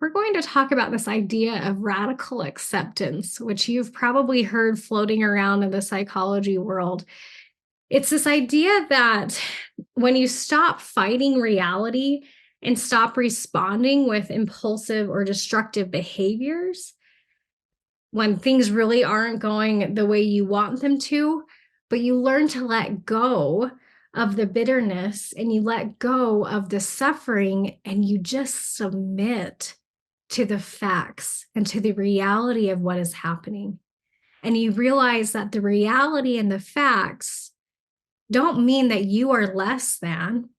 we're going to talk about this idea of radical acceptance, which you've probably heard floating around in the psychology world. It's this idea that when you stop fighting reality and stop responding with impulsive or destructive behaviors, when things really aren't going the way you want them to, but you learn to let go of the bitterness and you let go of the suffering and you just submit to the facts and to the reality of what is happening. And you realize that the reality and the facts don't mean that you are less than,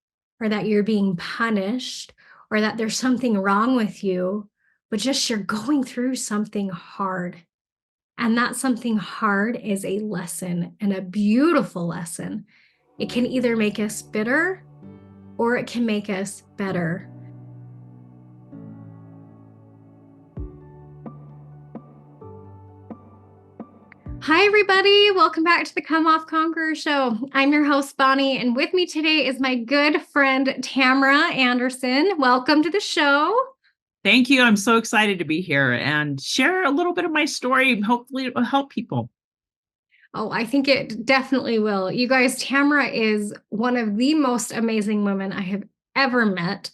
or that you're being punished, or that there's something wrong with you, but just you're going through something hard. And that something hard is a lesson, and a beautiful lesson. It can either make us bitter or it can make us better. Hi, everybody. Welcome back to the Come Off Conqueror Show. I'm your host, Bonnie, and with me today is my good friend, Tamara Anderson. Welcome to the show. Thank you. I'm so excited to be here and share a little bit of my story. Hopefully it will help people. Oh, I think it definitely will. You guys, Tamara is one of the most amazing women I have ever met.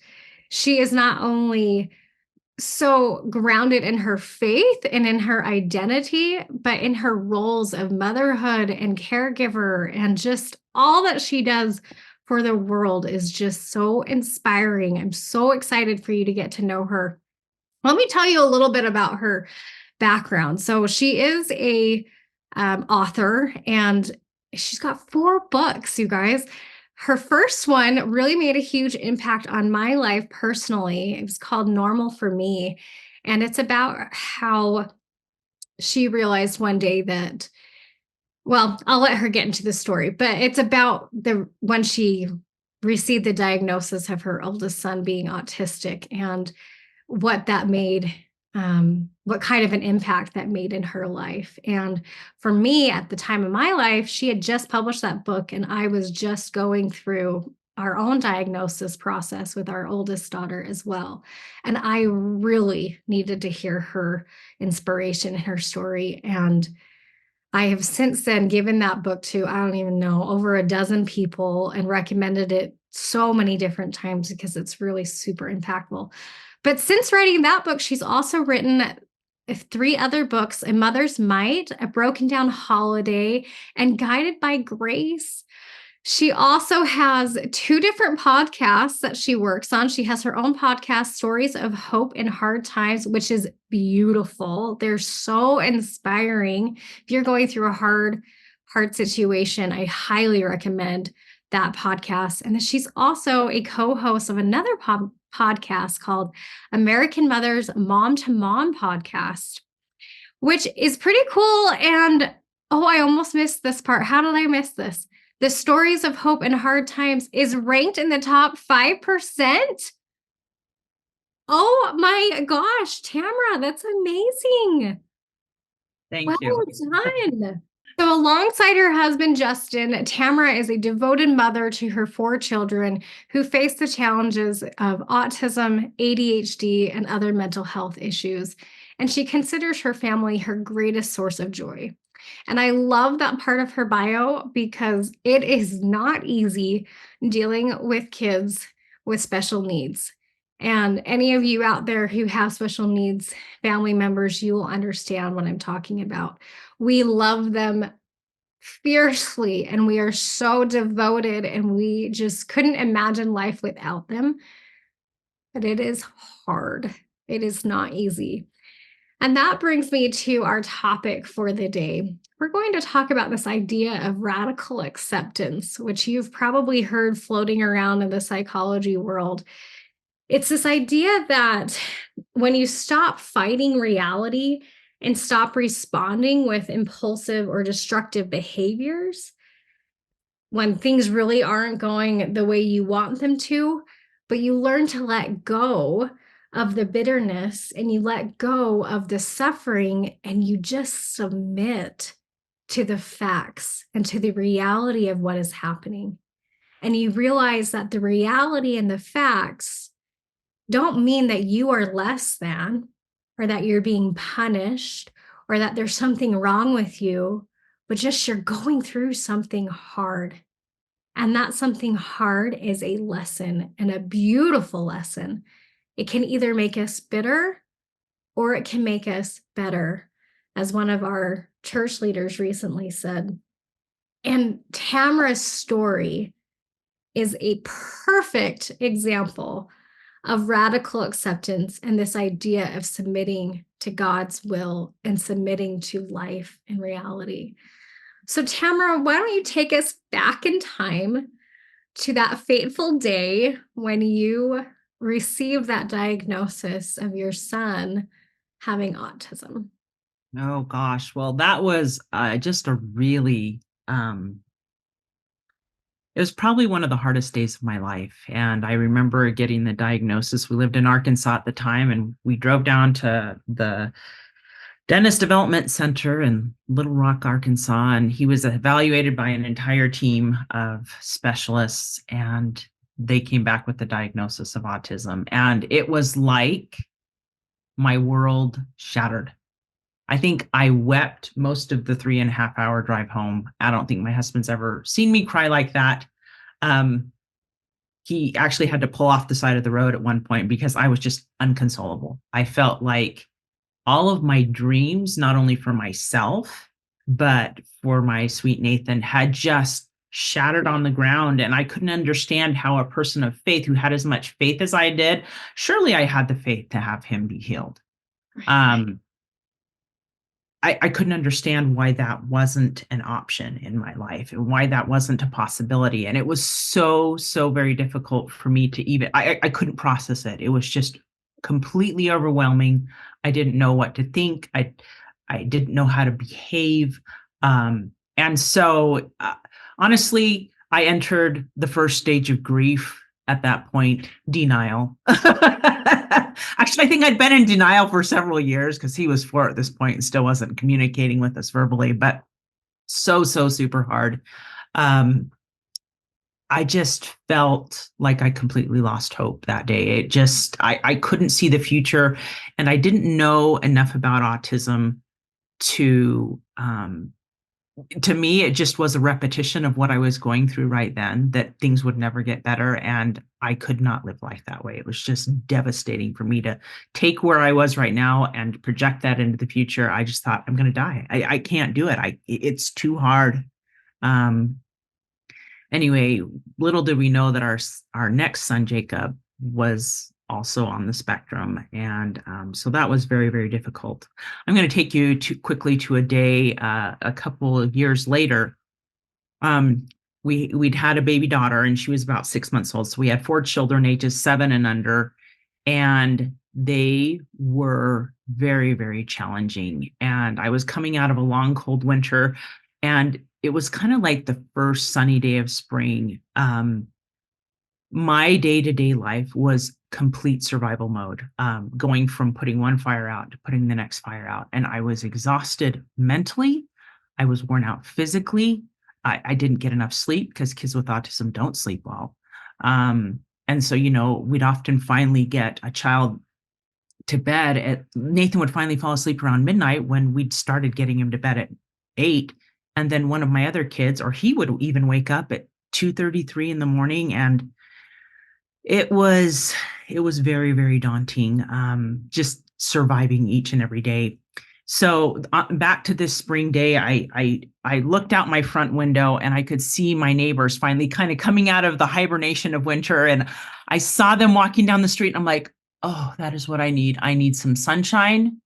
She is not only so grounded in her faith and in her identity, but in her roles of motherhood and caregiver, and just all that she does for the world is just so inspiring. I'm so excited for you to get to know her. Let me tell you a little bit about her background. So she is a author, and she's got 4 books, you guys. Her first one really made a huge impact on my life personally. It was called Normal for Me. And it's about how she realized one day that, well, I'll let her get into the story, but it's about when she received the diagnosis of her oldest son being autistic and what that made, what kind of an impact that made in her life. And for me, at the time of my life, she had just published that book, and I was just going through our own diagnosis process with our oldest daughter as well. And I really needed to hear her inspiration and her story. And I have since then given that book to, I don't even know, over a dozen people and recommended it so many different times because it's really super impactful. But since writing that book, she's also written 3 other books: A Mother's Might, A Broken Down Holiday, and Guided by Grace. She also has 2 different podcasts that she works on. She has her own podcast, Stories of Hope in Hard Times, which is beautiful. They're so inspiring. If you're going through a hard situation, I highly recommend that podcast. And then she's also a co-host of another podcast called American Mother's Mom to Mom podcast, which is pretty cool. And oh, I almost missed this part. How did I miss this? The Stories of Hope in Hard Times is ranked in the top 5%. Oh my gosh, Tamara, that's amazing. Thank Well you. done. So, alongside her husband, Justin, Tamara is a devoted mother to her 4 children who face the challenges of autism, ADHD, and other mental health issues. And she considers her family her greatest source of joy. And I love that part of her bio because it is not easy dealing with kids with special needs. And any of you out there who have special needs family members, you will understand what I'm talking about. We love them fiercely and we are so devoted, and we just couldn't imagine life without them. But it is hard. It is not easy. And that brings me to our topic for the day. We're going to talk about this idea of radical acceptance, which you've probably heard floating around in the psychology world. It's this idea that when you stop fighting reality and stop responding with impulsive or destructive behaviors, when things really aren't going the way you want them to, but you learn to let go of the bitterness and you let go of the suffering and you just submit to the facts and to the reality of what is happening. And you realize that the reality and the facts don't mean that you are less than, or that you're being punished, or that there's something wrong with you, but just you're going through something hard. And that something hard is a lesson, and a beautiful lesson. It can either make us bitter or it can make us better, as one of our church leaders recently said. And Tamara's story is a perfect example of radical acceptance and this idea of submitting to God's will and submitting to life and reality. So, Tamara, why don't you take us back in time to that fateful day when you received that diagnosis of your son having autism? Oh gosh. Well, that was just a really it was probably one of the hardest days of my life. And I remember getting the diagnosis. We lived in Arkansas at the time, and we drove down to the Dentist Development Center in Little Rock, Arkansas. And he was evaluated by an entire team of specialists, and they came back with the diagnosis of autism. And it was like my world shattered. I think I wept most of the 3.5 hour drive home. I don't think my husband's ever seen me cry like that. Um, he actually had to pull off the side of the road at one point because I was just unconsolable. I felt like all of my dreams, not only for myself, but for my sweet Nathan, had just shattered on the ground. And I couldn't understand how a person of faith who had as much faith as I did, surely I had the faith to have him be healed. Right. Um, I couldn't understand why that wasn't an option in my life and why that wasn't a possibility. And it was so, so very difficult for me to even, I couldn't process it. It was just completely overwhelming. I didn't know what to think. I didn't know how to behave. And so honestly, I entered the first stage of grief at that point, denial. Actually, I think I'd been in denial for several years because he was 4 at this point and still wasn't communicating with us verbally, but so, so super hard. I just felt like I completely lost hope that day. I couldn't see the future, and I didn't know enough about autism to me, it just was a repetition of what I was going through right then, that things would never get better. And I could not live life that way. It was just devastating for me to take where I was right now and project that into the future. I just thought, I'm going to die. I can't do it. It's too hard. Um, anyway, little did we know that our next son, Jacob, was also on the spectrum. And so that was very, very difficult. I'm going to take you quickly to a day a couple of years later. We'd had a baby daughter, and she was about 6 months old. So we had 4 children, ages 7 and under, and they were very, very challenging. And I was coming out of a long, cold winter, and it was kind of like the first sunny day of spring. My day-to-day life was complete survival mode, going from putting one fire out to putting the next fire out. And I was exhausted mentally. I was worn out physically. I didn't get enough sleep because kids with autism don't sleep well. And so, we'd often finally get a child to bed. Nathan would finally fall asleep around midnight when we'd started getting him to bed at 8. And then one of my other kids, or he would even wake up at 2:33 in the morning. And it was very, very daunting, just surviving each and every day. So back to this spring day, I looked out my front window, and I could see my neighbors finally kind of coming out of the hibernation of winter. And I saw them walking down the street, and I'm like, oh, that is what I need. I need some sunshine.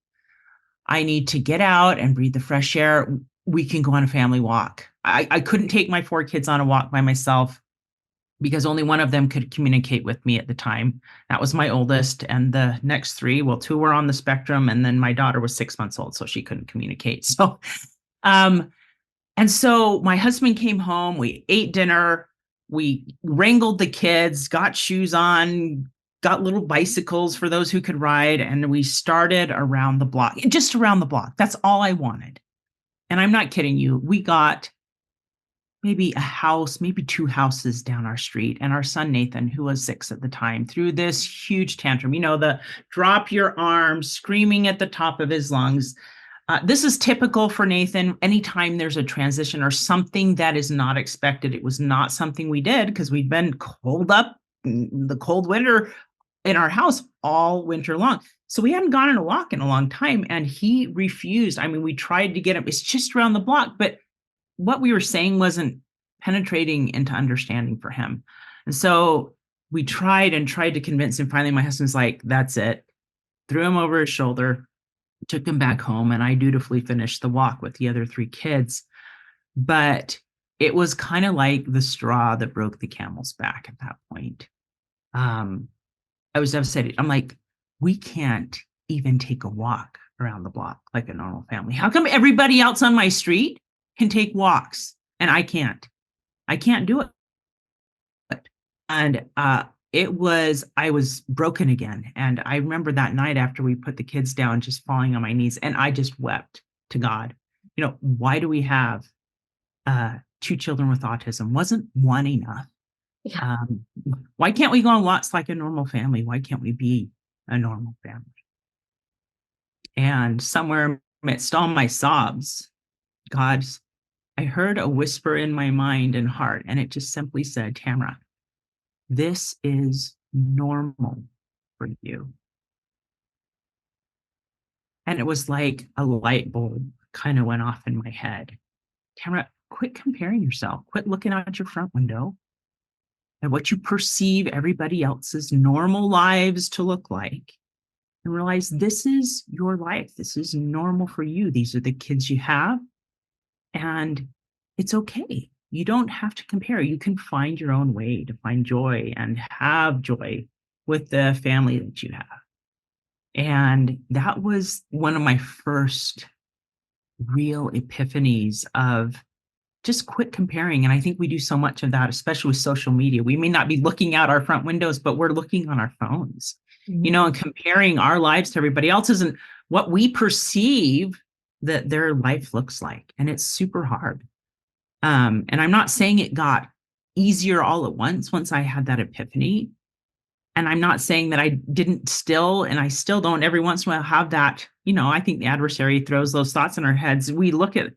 I need to get out and breathe the fresh air. We can go on a family walk. I couldn't take my 4 kids on a walk by myself, because only one of them could communicate with me at the time. That was my oldest. And the next 3, well, 2 were on the spectrum. And then my daughter was 6 months old, so she couldn't communicate. So, and so my husband came home, we ate dinner, we wrangled the kids, got shoes on, got little bicycles for those who could ride. And we started around the block, just around the block. That's all I wanted. And I'm not kidding you. We got maybe a house, maybe 2 houses down our street. And our son, Nathan, who was 6 at the time, threw this huge tantrum, the drop your arms, screaming at the top of his lungs. This is typical for Nathan. Anytime there's a transition or something that is not expected, it was not something we did because we'd been cold up in the cold winter in our house all winter long. So we hadn't gone on a walk in a long time, and he refused. I mean, we tried to get him. It's just around the block, but what we were saying wasn't penetrating into understanding for him. And so we tried to convince him. Finally, my husband's like, that's it. Threw him over his shoulder, took him back home, and I dutifully finished the walk with the other 3 kids. But it was kind of like the straw that broke the camel's back at that point. I was devastated. I'm like, we can't even take a walk around the block like a normal family. How come everybody else on my street can take walks and I can't? I can't do it. And I was broken again. And I remember that night after we put the kids down, just falling on my knees, and I just wept to God. Why do we have 2 children with autism? Wasn't one enough? Yeah. Why can't we go on walks like a normal family? Why can't we be a normal family? And somewhere amidst all my sobs, I heard a whisper in my mind and heart, and it just simply said, Tamara, this is normal for you. And it was like a light bulb kind of went off in my head. Tamara, quit comparing yourself. Quit looking out your front window and what you perceive everybody else's normal lives to look like, and realize this is your life. This is normal for you. These are the kids you have, and it's okay. You don't have to compare. You can find your own way to find joy and have joy with the family that you have. And that was one of my first real epiphanies of just quit comparing. And I think we do so much of that, especially with social media. We may not be looking out our front windows, but we're looking on our phones, and comparing our lives to everybody else isn't what we perceive that their life looks like. And it's super hard. And I'm not saying it got easier all at once I had that epiphany. And I'm not saying that I didn't still, and I still don't every once in a while have that, I think the adversary throws those thoughts in our heads. We look at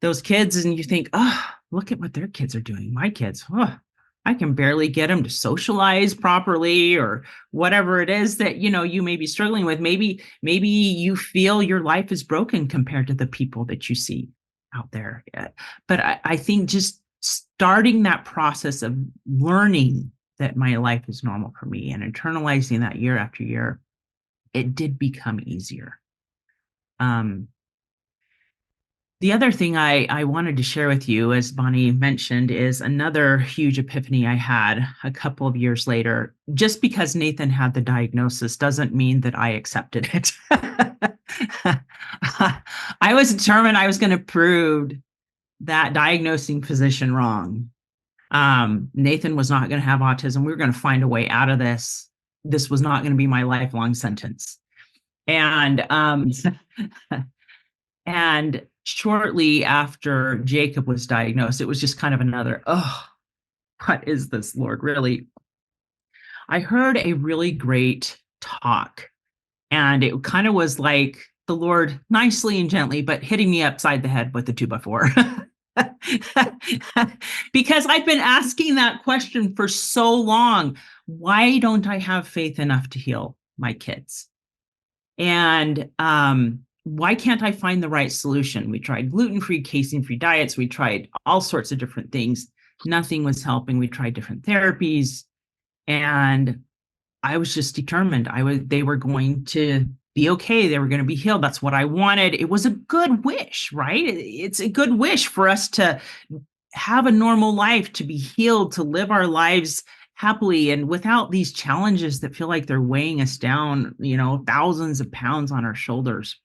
those kids and you think, oh, look at what their kids are doing. My kids, I can barely get them to socialize properly, or whatever it is that, you may be struggling with. Maybe you feel your life is broken compared to the people that you see out there. But I think just starting that process of learning that my life is normal for me and internalizing that year after year, it did become easier. The other thing I wanted to share with you, as Bonnie mentioned, is another huge epiphany I had a couple of years later. Just because Nathan had the diagnosis doesn't mean that I accepted it. I was determined I was going to prove that diagnosing physician wrong. Nathan was not going to have autism. We were going to find a way out of this. This was not going to be my lifelong sentence. And and shortly after Jacob was diagnosed, it was just kind of another, oh, what is this, Lord? Really? I heard a really great talk, and it kind of was like the Lord nicely and gently, but hitting me upside the head with the 2x4. Because I've been asking that question for so long. Why don't I have faith enough to heal my kids? And why can't I find the right solution? We tried gluten-free, casein-free diets. We tried all sorts of different things. Nothing was helping. We tried different therapies. And I was just determined. They were going to be okay. They were going to be healed. That's what I wanted. It was a good wish, right? It's a good wish for us to have a normal life, to be healed, to live our lives happily and without these challenges that feel like they're weighing us down, thousands of pounds on our shoulders.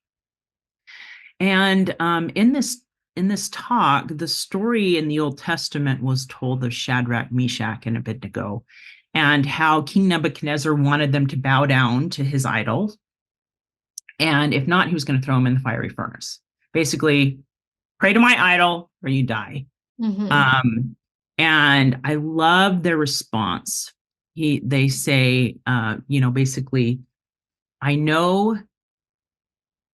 And in this talk, the story in the Old Testament was told of Shadrach, Meshach, and Abednego, and how King Nebuchadnezzar wanted them to bow down to his idols. And if not, he was going to throw them in the fiery furnace. Basically, pray to my idol or you die. Mhm. Um, and I love their response. They say, basically, I know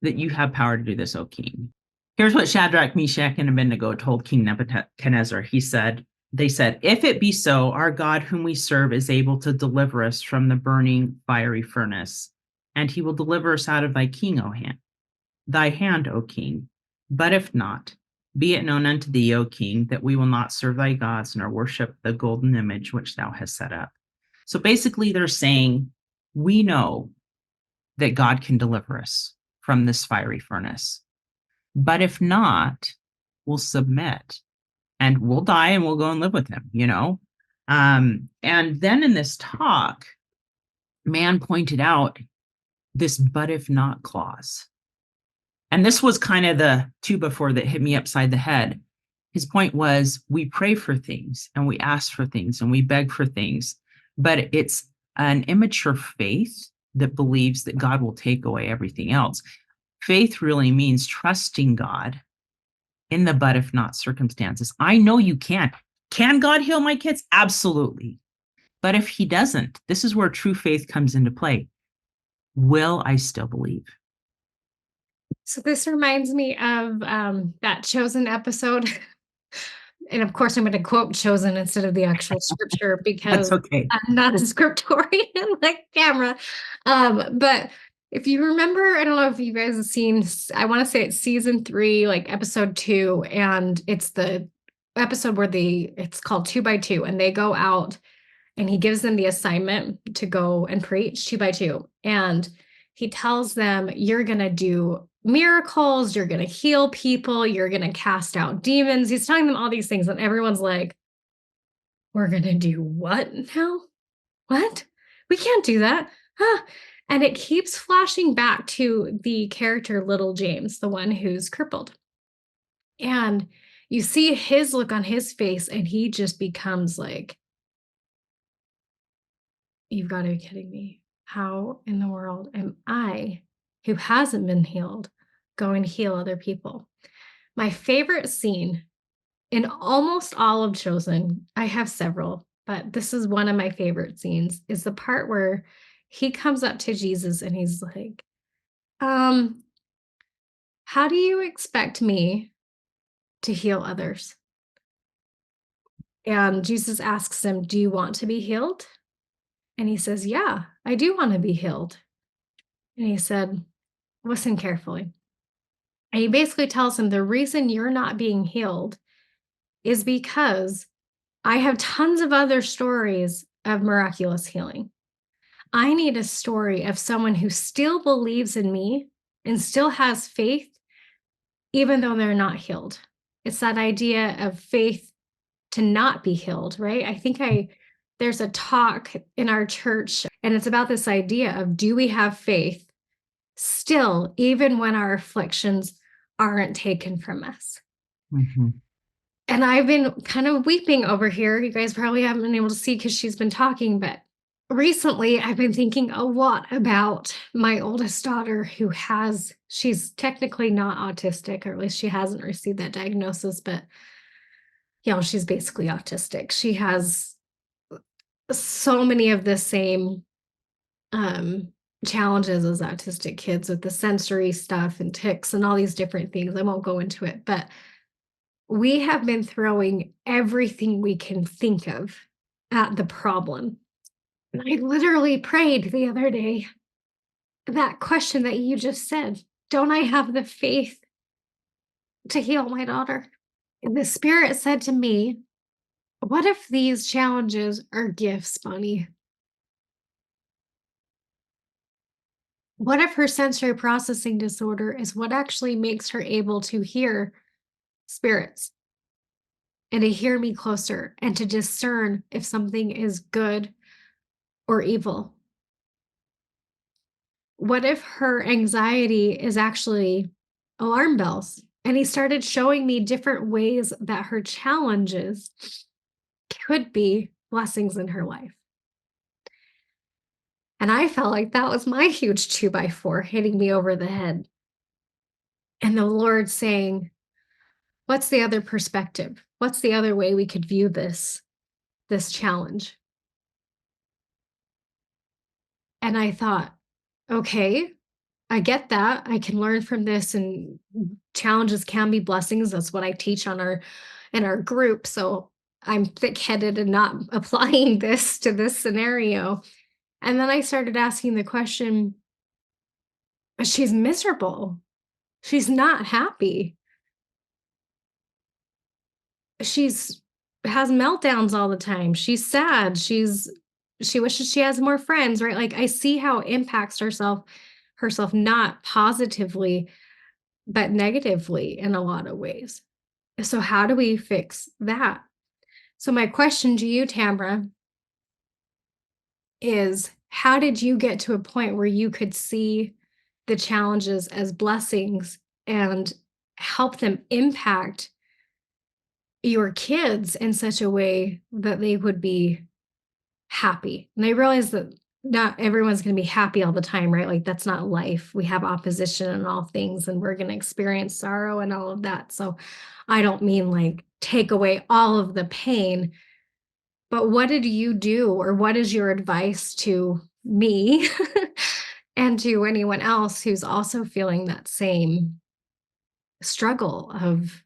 that you have power to do this, O king. Here's what Shadrach, Meshach, and Abednego told King Nebuchadnezzar. They said, if it be so, our God whom we serve is able to deliver us from the burning fiery furnace, and he will deliver us out of thy hand, O king. But if not, be it known unto thee, O king, that we will not serve thy gods nor worship the golden image which thou hast set up. So basically, they're saying, we know that God can deliver us from this fiery furnace. But if not, we'll submit and we'll die and we'll go and live with him. And then in this talk, man pointed out this but if not clause. And this was kind of the two before that hit me upside the head. His point was we pray for things and we ask for things and we beg for things, but it's an immature faith that believes that God will take away everything else. Faith really means trusting God in the but if not circumstances. I know you can. Can God heal my kids? Absolutely. But if he doesn't, this is where true faith comes into play. Will I still believe? So this reminds me of that Chosen episode. And of course, I'm going to quote Chosen instead of the actual scripture That's because okay. I'm not a scriptorian like Tamara. But if you remember, I don't know if you guys have seen, I want to say it's season 3, like episode 2, and it's the episode where it's called 2 by 2, and they go out and he gives them the assignment to go and preach 2 by 2. And he tells them, you're going to do miracles, you're going to heal people, you're going to cast out demons. He's telling them all these things, and everyone's like, we're going to do what now? What? We can't do that. Huh? And it keeps flashing back to the character Little James, the one who's crippled. And you see his look on his face, and he just becomes like, you've got to be kidding me. How in the world am I, who hasn't been healed, going to heal other people? My favorite scene in almost all of Chosen, I have several, but this is one of my favorite scenes, is the part where he comes up to Jesus and he's like, um, how do you expect me to heal others? And Jesus asks him, do you want to be healed? And he says, yeah, I do want to be healed. And he said, listen carefully. And he basically tells him the reason you're not being healed is because I have tons of other stories of miraculous healing. I need a story of someone who still believes in me and still has faith, even though they're not healed. It's that idea of faith to not be healed, right? There's a talk in our church, and it's about this idea of, do we have faith still, even when our afflictions aren't taken from us? Mm-hmm. And I've been kind of weeping over here. You guys probably haven't been able to see because she's been talking, but recently I've been thinking a lot about my oldest daughter she's technically not autistic, or at least she hasn't received that diagnosis, but she's basically autistic. She has so many of the same um challenges as autistic kids with the sensory stuff and tics and all these different things. I won't go into it, but we have been throwing everything we can think of at the problem. And I literally prayed the other day that question that you just said. Don't I have the faith to heal my daughter? And the spirit said to me, what if these challenges are gifts, Bonnie? What if her sensory processing disorder is what actually makes her able to hear spirits and to hear me closer and to discern if something is good or evil? What if her anxiety is actually alarm bells? And he started showing me different ways that her challenges could be blessings in her life. And I felt like that was my huge 2 by 4 hitting me over the head. And the Lord saying, What's the other perspective? What's the other way we could view this challenge? And I thought, okay, I get that. I can learn from this, and challenges can be blessings. That's what I teach on our in our group. So I'm thick-headed and not applying this to this scenario. And then I started asking the question, she's miserable. She's not happy. She's has meltdowns all the time. She's sad. She wishes she has more friends, right? Like I see how it impacts herself not positively, but negatively in a lot of ways. So how do we fix that? So my question to you, Tamara, is how did you get to a point where you could see the challenges as blessings and help them impact your kids in such a way that they would be happy? And I realize that not everyone's going to be happy all the time, right? Like that's not life. We have opposition in all things, and we're going to experience sorrow and all of that. So I don't mean like take away all of the pain, but what did you do, or what is your advice to me and to anyone else who's also feeling that same struggle of,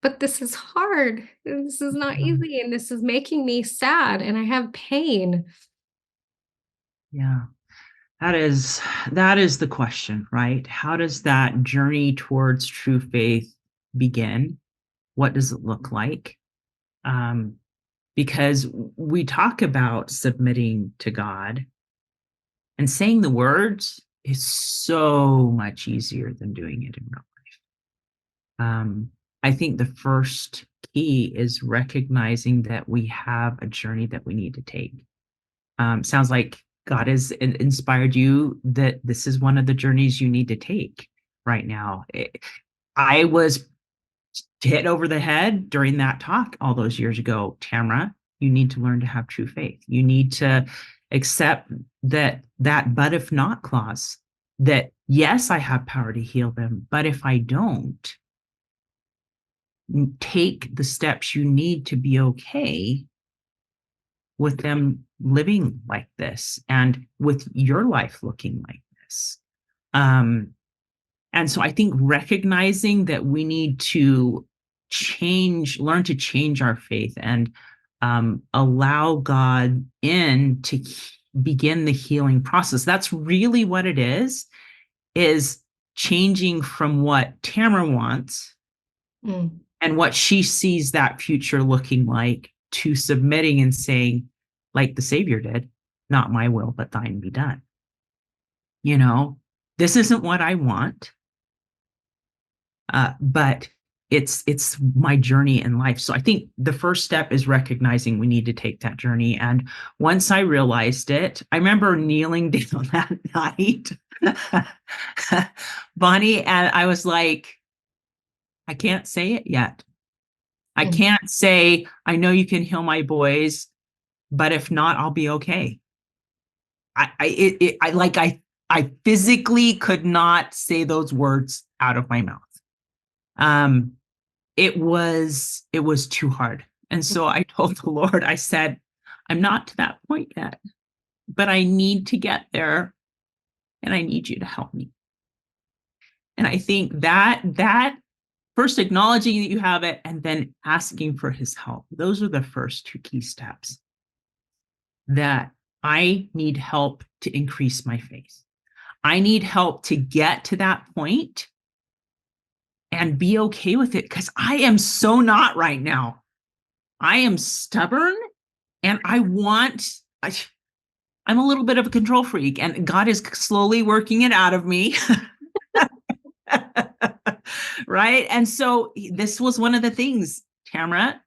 but this is hard, and this is not Um, easy, and this is making me sad, and I have pain. yeah. That is the question, right? How does that journey towards true faith begin? What does it look like? Um, because we talk about submitting to God, and saying the words is so much easier than doing it in real life. I think the first key is recognizing that we have a journey that we need to take. Sounds like God has inspired you that this is one of the journeys you need to take right now. I was hit over the head during that talk all those years ago. Tamara, you need to learn to have true faith. You need to accept that but if not clause, that yes, I have power to heal them, but if I don't, take the steps you need to be okay with them living like this and with your life looking like this. Um, and so I think recognizing that we need to learn to change our faith and allow God in to begin the healing process. That's really what it is changing from what Tamara wants Mm. and what she sees that future looking like to submitting and saying, like the Savior did, not my will, but thine be done. You know, this isn't what I want, but it's my journey in life. So I think the first step is recognizing we need to take that journey. And once I realized it, I remember kneeling down that night, Bonnie, and I was like, I can't say it yet. I Mm. can't say, I know you can heal my boys, but if not, I'll be okay. I physically could not say those words out of my mouth. Um, it was too hard. And so I told the Lord, I said, I'm not to that point yet, but I need to get there, and I need you to help me. And I think that first acknowledging that you have it and then asking for his help, those are the first two key steps. That I need help to increase my faith. I need help to get to that point and be okay with it, because I am so not right now. I am stubborn, and I'm a little bit of a control freak, and God is slowly working it out of me. Right. And so this was one of the things, Tamara,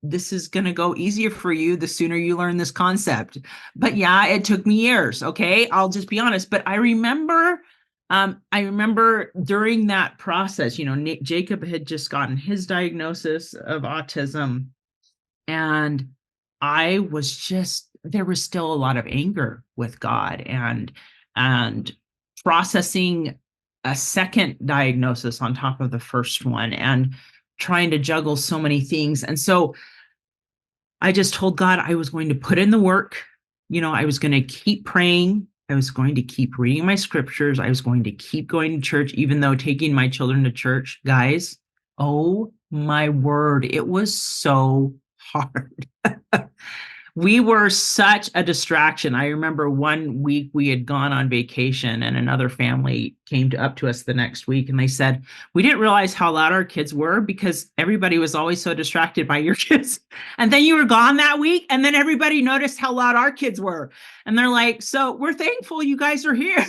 this is going to go easier for you the sooner you learn this concept. But yeah, it took me years. Okay. I'll just be honest. But I remember during that process, Jacob had just gotten his diagnosis of autism, and there was still a lot of anger with God, and processing a second diagnosis on top of the first one, and trying to juggle so many things. And so I just told God I was going to put in the work. I was going to keep praying. I was going to keep reading my scriptures. I was going to keep going to church, even though taking my children to church, guys, oh my word, it was so hard. We were such a distraction. I remember one week we had gone on vacation and another family came up to us the next week and they said, we didn't realize how loud our kids were because everybody was always so distracted by your kids. And then you were gone that week and then everybody noticed how loud our kids were. And they're like, so we're thankful you guys are here.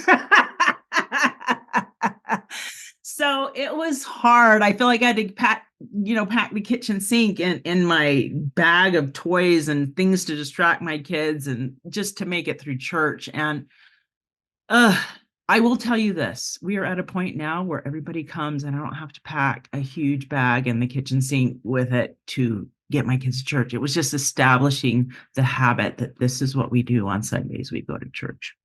So it was hard. I feel like I had to pack the kitchen sink in my bag of toys and things to distract my kids and just to make it through church. And I will tell you this, we are at a point now where everybody comes and I don't have to pack a huge bag in the kitchen sink with it to get my kids to church. It was just establishing the habit that this is what we do on Sundays. We go to church.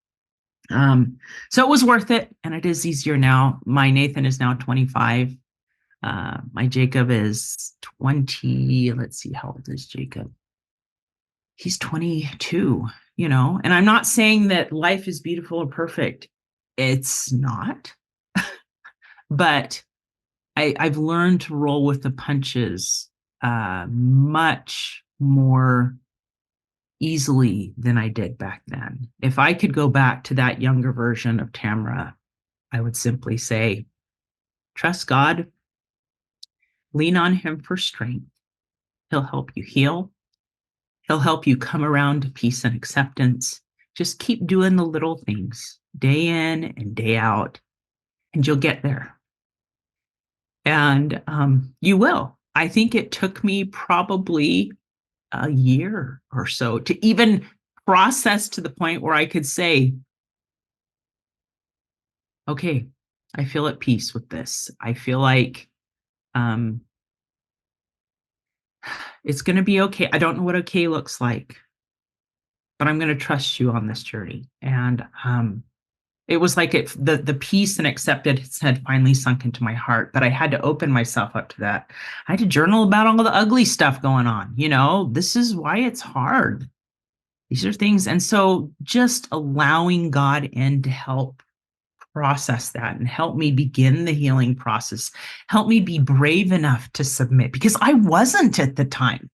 So it was worth it. And it is easier now. My Nathan is now 25. My Jacob is 20. Let's see, how old is Jacob? He's 22, and I'm not saying that life is beautiful or perfect. It's not. But I've learned to roll with the punches much more easily than I did back then. If I could go back to that younger version of Tamara, I would simply say, trust God, lean on him for strength. He'll help you heal. He'll help you come around to peace and acceptance. Just keep doing the little things day in and day out, and you'll get there. And you will. I think it took me probably a year or so to even process to the point where I could say, okay, I feel at peace with this. I feel like it's going to be okay. I don't know what okay looks like, but I'm going to trust you on this journey. And it was like the peace and acceptance had finally sunk into my heart, but I had to open myself up to that. I had to journal about all the ugly stuff going on. This is why it's hard. These are things. And so just allowing God in to help process that and help me begin the healing process, help me be brave enough to submit, because I wasn't at the time.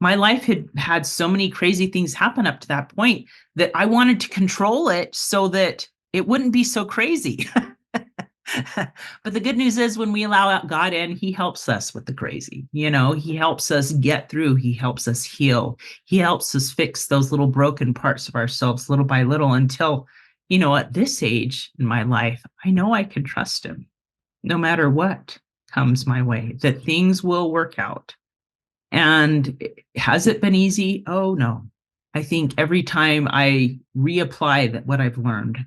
My life had had so many crazy things happen up to that point that I wanted to control it so that it wouldn't be so crazy. But the good news is when we allow God in, he helps us with the crazy. He helps us get through. He helps us heal. He helps us fix those little broken parts of ourselves little by little until, at this age in my life, I know I can trust him no matter what comes my way, that things will work out. And has it been easy? Oh, no. I think every time I reapply what I've learned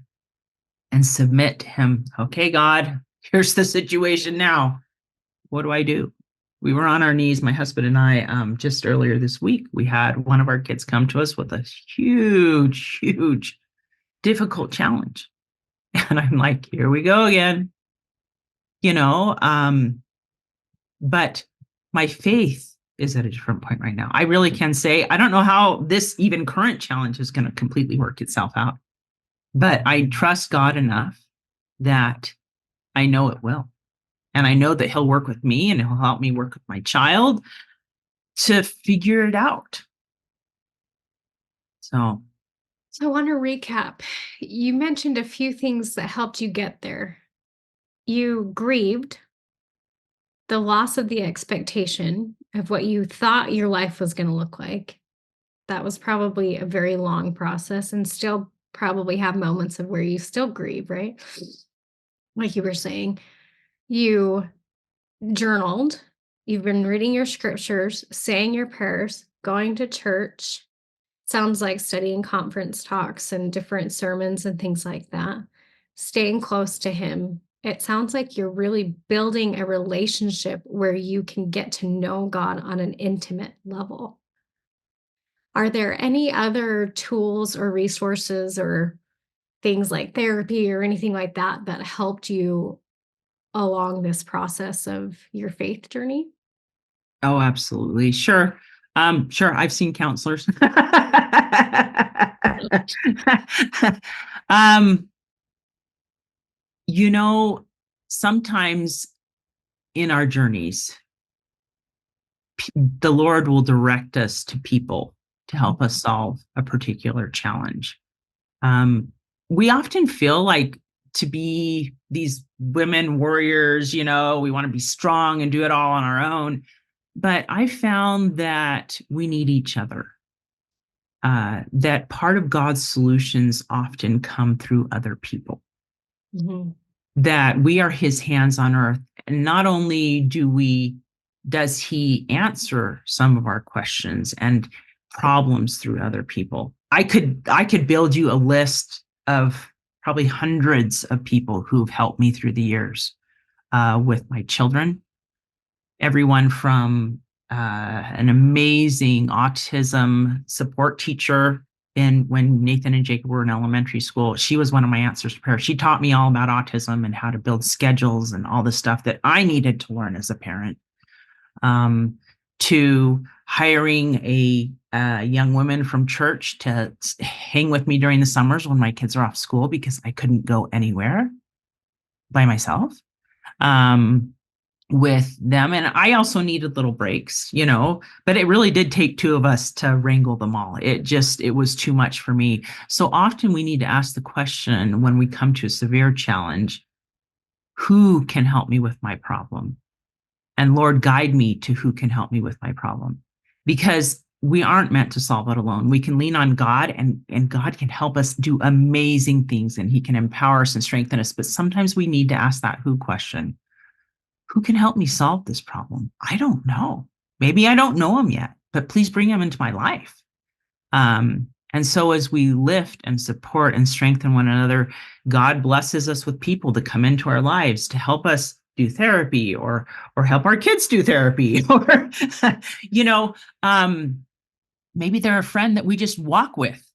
and submit to him, okay, God, here's the situation now. What do I do? We were on our knees, my husband and I, just earlier this week. We had one of our kids come to us with a huge, huge, difficult challenge. And I'm like, here we go again. But my faith is at a different point right now. I really can say, I don't know how this even current challenge is going to completely work itself out, but I trust God enough that I know it will. And I know that he'll work with me and he'll help me work with my child to figure it out. So I want to recap. You mentioned a few things that helped you get there. You grieved the loss of the expectation of what you thought your life was going to look like. That was probably a very long process and still probably have moments of where you still grieve, right? Like you were saying, you journaled, you've been reading your scriptures, saying your prayers, going to church. Sounds like studying conference talks and different sermons and things like that. Staying close to him. It sounds like you're really building a relationship where you can get to know God on an intimate level. Are there any other tools or resources or things like therapy or anything like that that helped you along this process of your faith journey? Oh, absolutely. Sure. Sure. I've seen counselors. um, you know, sometimes in our journeys, the Lord will direct us to people to help us solve a particular challenge. Um, we often feel like to be these women warriors, we want to be strong and do it all on our own. But I found that we need each other. That part of God's solutions often come through other people, Mhm. that we are his hands on earth. And not only does he answer some of our questions and problems through other people. I could build you a list of probably hundreds of people who've helped me through the years with my children, everyone from an amazing autism support teacher when Nathan and Jacob were in elementary school. She was one of my answers to prayer. She taught me all about autism and how to build schedules and all the stuff that I needed to learn as a parent. Um, to hiring a young woman from church to hang with me during the summers when my kids are off school because I couldn't go anywhere by myself. Um, with them. And I also needed little breaks, but it really did take two of us to wrangle them all. It was too much for me. So often we need to ask the question when we come to a severe challenge, who can help me with my problem? And Lord, guide me to who can help me with my problem. Because we aren't meant to solve it alone. We can lean on God and God can help us do amazing things and he can empower us and strengthen us. But sometimes we need to ask that who question. Who can help me solve this problem? I don't know. Maybe I don't know him yet, but please bring him into my life. And so as we lift and support and strengthen one another, God blesses us with people to come into our lives to help us do therapy or help our kids do therapy or you know um maybe they're a friend that we just walk with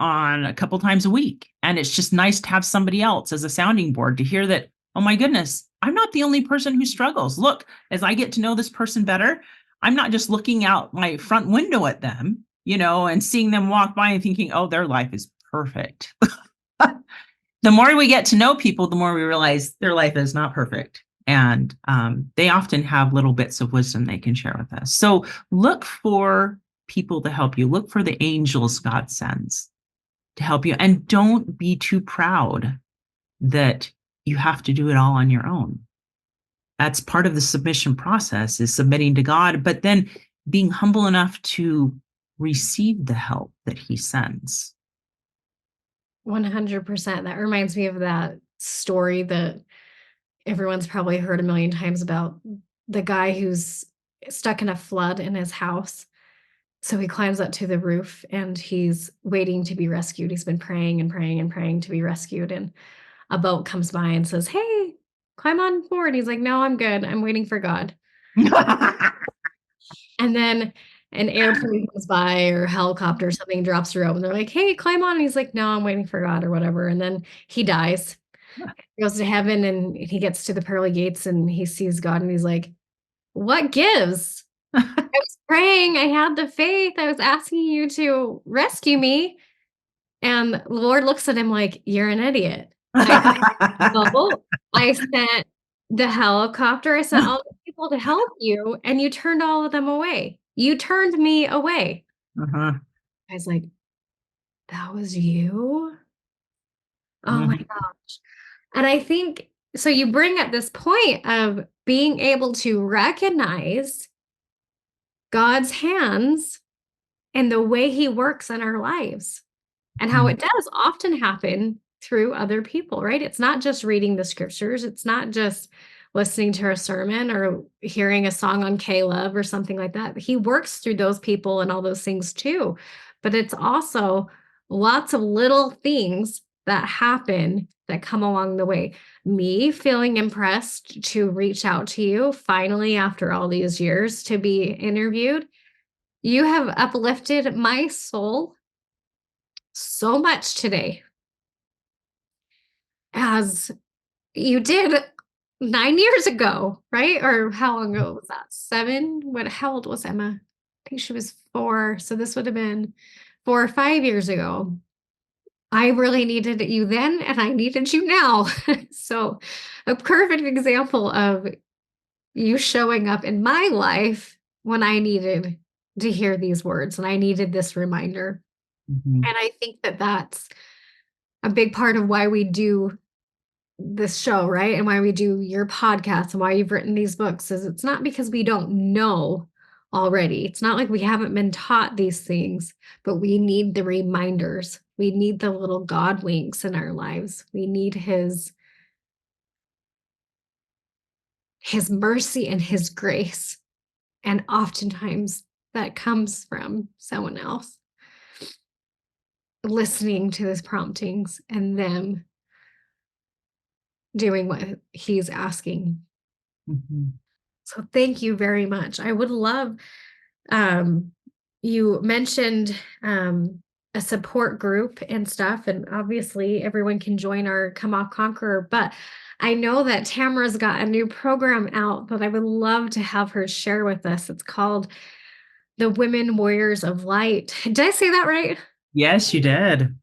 on a couple times a week. And it's just nice to have somebody else as a sounding board to hear that, oh my goodness, I'm not the only person who struggles. Look, as I get to know this person better, I'm not just looking out my front window at them, and seeing them walk by and thinking, oh, their life is perfect. The more we get to know people, the more we realize their life is not perfect. And they often have little bits of wisdom they can share with us. So look for people to help you. Look for the angels God sends to help you. And don't be too proud that you have to do it all on your own. That's part of the submission process, is submitting to God, but then being humble enough to receive the help that he sends. 100%. That reminds me of that story that everyone's probably heard a million times about the guy who's stuck in a flood in his house. So he climbs up to the roof and he's waiting to be rescued. He's been praying and praying and praying to be rescued. And a boat comes by and says, "Hey, climb on board." He's like, "No, I'm good. I'm waiting for God." And then an airplane comes by or a helicopter or something drops the rope and they're like, "Hey, climb on." And he's like, "No, I'm waiting for God," or whatever. And then he dies. He goes to heaven and he gets to the pearly gates and he sees God and he's like, "What gives? I was praying. I had the faith. I was asking you to rescue me." And the Lord looks at him like, "You're an idiot." No, I sent the helicopter. I sent all the people to help you, and you turned all of them away. You turned me away. Uh-huh. I was like, "That was you?" Oh my Mhm. gosh. And I think so you bring up this point of being able to recognize God's hands and the way he works in our lives. And how Mhm. it does often happen through other people, right? It's not just reading the scriptures. It's not just listening to a sermon or hearing a song on K-Love or something like that. He works through those people and all those things too. But it's also lots of little things that happen that come along the way. Me feeling impressed to reach out to you finally after all these years to be interviewed. You have uplifted my soul so much today as you did 9 years ago, right? Or how long ago was that? 7? How old was Emma? I think she was 4. So this would have been 4 or 5 years ago. I really needed you then, and I needed you now. So, a perfect example of you showing up in my life when I needed to hear these words and I needed this reminder. Mhm. And I think that that's a big part of why we do this show, right? And why we do your podcast and why you've written these books is it's not because we don't know already. It's not like we haven't been taught these things, but we need the reminders. We need the little God winks in our lives. We need his mercy and his grace. And oftentimes that comes from someone else listening to his promptings and them doing what he's asking. Mhm. So thank you very much. I would love, um, you mentioned a support group and stuff, and obviously everyone can join our Come Off Conqueror, but I know that Tamara's got a new program out that I would love to have her share with us. It's called the Women Warriors of Light. Did I say that right? Yes, you did.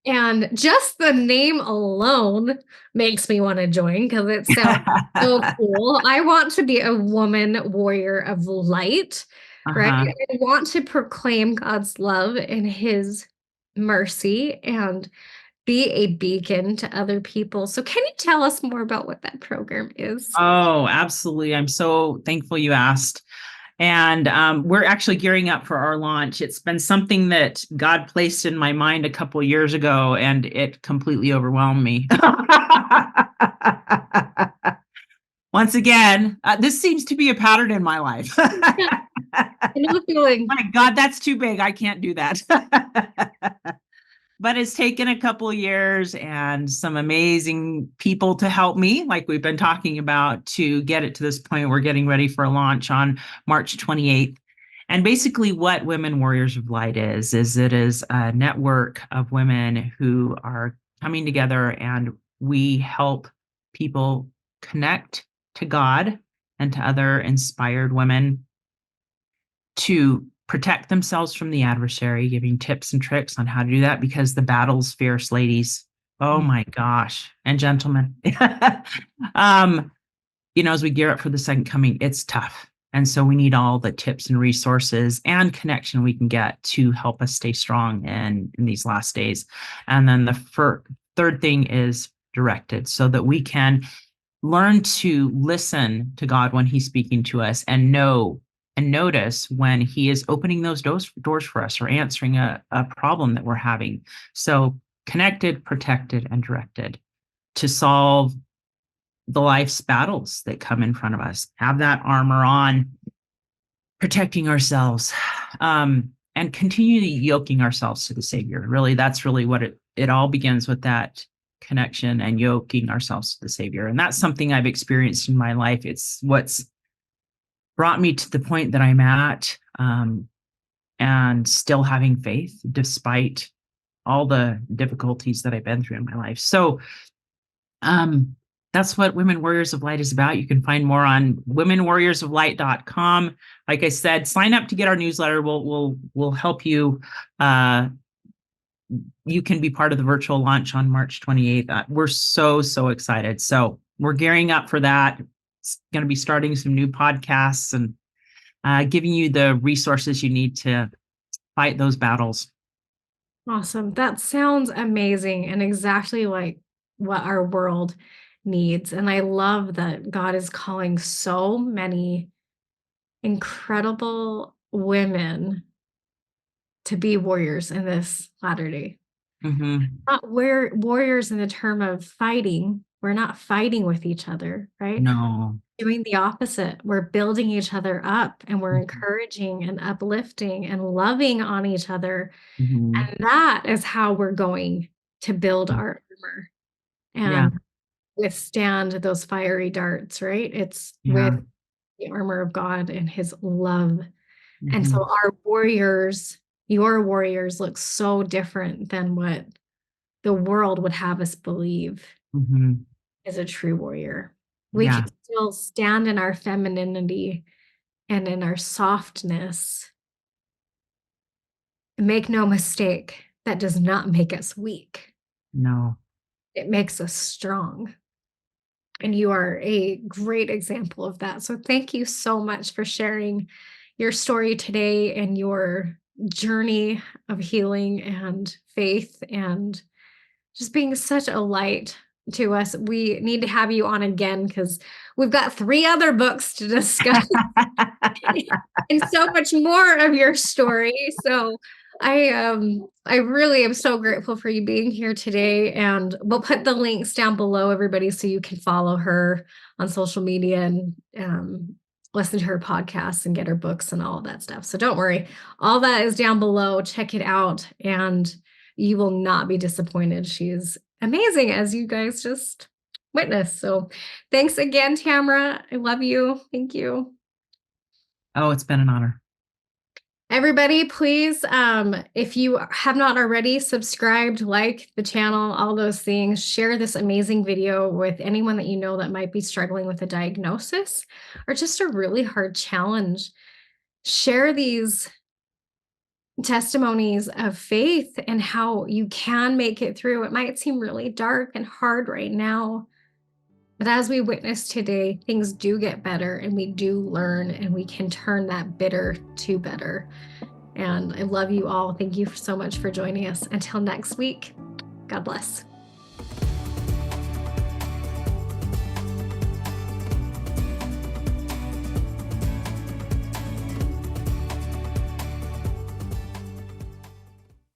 And just the name alone makes me want to join because it sounds so cool. I want to be a woman warrior of light, right? Uh-huh. I want to proclaim God's love and his mercy and be a beacon to other people. So, can you tell us more about what that program is? Oh, absolutely. I'm so thankful you asked. And we're actually gearing up for our launch. It's been something that God placed in my mind a couple years ago, and it completely overwhelmed me. Once again, this seems to be a pattern in my life. I know the feeling. My God, that's too big. I can't do that. But it's taken a couple of years and some amazing people to help me, like we've been talking about, to get it to this point. We're getting ready for a launch on March 28th. And basically, what Women Warriors of Light is it is a network of women who are coming together, and we help people connect to God and to other inspired women to protect themselves from the adversary, giving tips and tricks on how to do that because the battle's fierce, ladies. Oh my gosh. And gentlemen. um, as we gear up for the second coming, it's tough. And so we need all the tips and resources and connection we can get to help us stay strong in these last days. And then the third thing is directed so that we can learn to listen to God when he's speaking to us and know and notice when he is opening those doors for us or answering a problem that we're having. So connected, protected, and directed to solve the life's battles that come in front of us. Have that armor on, protecting ourselves, and continue yoking ourselves to the Savior. Really, that's really what it all begins with, that connection and yoking ourselves to the Savior. And that's something I've experienced in my life. It's what's brought me to the point that I'm at, and still having faith despite all the difficulties that I've been through in my life. So um, that's what Women Warriors of Light is about. You can find more on womenwarriorsoflight.com. Like I said, sign up to get our newsletter. We'll help you. You can be part of the virtual launch on March 28th. We're so excited. So we're gearing up for that. It's going to be starting some new podcasts and giving you the resources you need to fight those battles. Awesome. That sounds amazing and exactly like what our world needs. And I love that God is calling so many incredible women to be warriors in this latter day. Mm-hmm. Not warriors in the term of fighting. We're not fighting with each other, right? No. Doing the opposite. We're building each other up and we're Mm-hmm. encouraging and uplifting and loving on each other. Mm-hmm. And that is how we're going to build our armor Yeah. and withstand those fiery darts, right? It's with Yeah. the armor of God and his love. And so Mm-hmm. our warriors, your warriors look so different than what the world would have us believe Mm-hmm. is a true warrior. We can Yeah. still stand in our femininity and in our softness. Make no mistake, that does not make us weak. No. It makes us strong. And you are a great example of that. So thank you so much for sharing your story today and your journey of healing and faith and just being such a light to us. We need to have you on again because we've got 3 other books to discuss and so much more of your story. So I really am so grateful for you being here today, and we'll put the links down below, everybody, so you can follow her on social media and listen to her podcasts and get her books and all of that stuff. So don't worry, all that is down below. Check it out, and you will not be disappointed. She is amazing, as you guys just witnessed. So thanks again, Tamara. I love you. Thank you. Oh, it's been an honor. Everybody, please, if you have not already subscribed, like the channel, all those things, share this amazing video with anyone that you know that might be struggling with a diagnosis or just a really hard challenge. Share these testimonies of faith and how you can make it through. It might seem really dark and hard right now, but as we witnessed today, things do get better and we do learn and we can turn that bitter to better. And I love you all. Thank you so much for joining us. Until next week, God bless.